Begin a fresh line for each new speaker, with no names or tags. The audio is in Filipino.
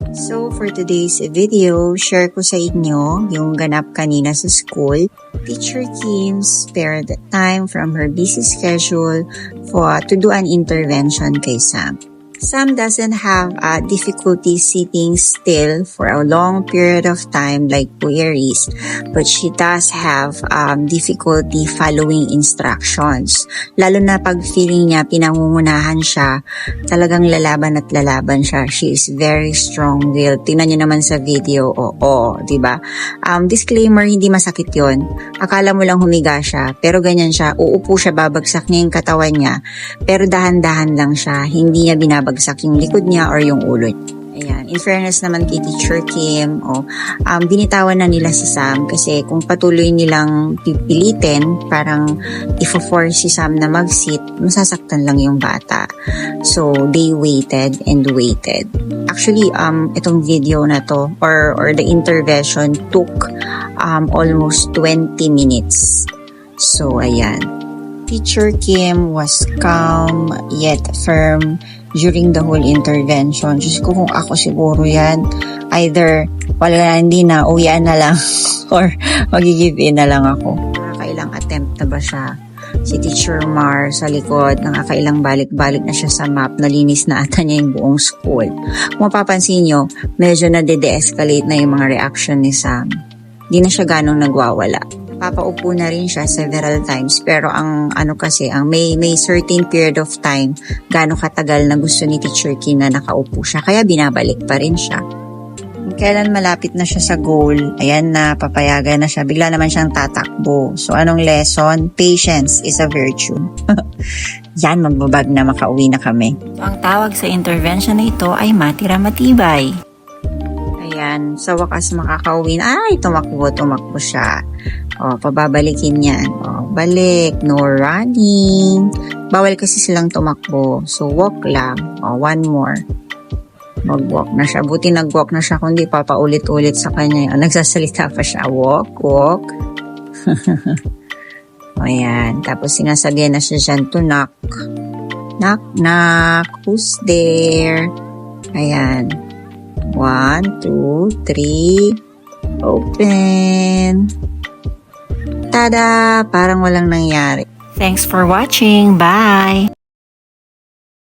So for today's video, share ko sa inyo yung ganap kanina sa school. Teacher Kim spared time from her busy schedule to do an intervention kay Sam. Sam doesn't have difficulty sitting still for a long period of time like Aries, but she does have difficulty following instructions. Lalo na pag feeling niya pinangungunahan siya, talagang lalaban at lalaban siya. She is very strong-willed. Tingnan niyo naman sa video, diba? Disclaimer, hindi masakit yon. Akala mo lang humiga siya, pero ganyan siya. Uupo siya, babagsak niya yung katawan niya, pero dahan-dahan lang siya. Hindi niya binabagsak yung likod niya or yung ulo niya. Ayan. In fairness naman kay Teacher Kim, binitawan na nila si Sam kasi kung patuloy nilang pipilitin, parang ifo-force si Sam na mag-sit, masasaktan lang yung bata. So, they waited and waited. Actually, itong video na to or the intervention took almost 20 minutes. So, ayan. Teacher Kim was calm yet firm during the whole intervention. Diyos ko, kung ako siguro yan, either wala hindi na, uwian na lang or mag-give in na lang ako. Nakakailang attempt na ba siya? Si Teacher Mar sa likod, nakakailang balik-balik na siya sa map, nalinis na ata niya yung buong school. Kung mapapansin nyo, medyo na-de-escalate na yung mga reaction ni Sam. Di na siya ganong nagwawala. Papaupo na rin siya several times, pero ang may certain period of time gaano katagal na gusto ni Teacher Kim na nakaupo siya, kaya binabalik pa rin siya. Kailan malapit na siya sa goal, ayan na, papayagan na siya, bigla naman siyang tatakbo. So anong lesson? Patience is a virtue. Yan, magbabag na, makauwi na kami. So, ang tawag sa intervention na ito ay matira matibay. Ayan, sa wakas makakauwi na, tumakbo siya. Pababalikin yan. Balik, no running. Bawal kasi silang tumakbo. So, walk lang. One more. Mag-walk na siya. Buti nag-walk na siya, kundi papaulit-ulit sa kanya. Nagsasalita pa siya. Walk. Ayan. Tapos sinasabihan na siya dyan to knock. Knock. Who's there? Ayan. 1, 2, 3. Open. Tada! Parang walang nangyari.
Thanks for watching. Bye!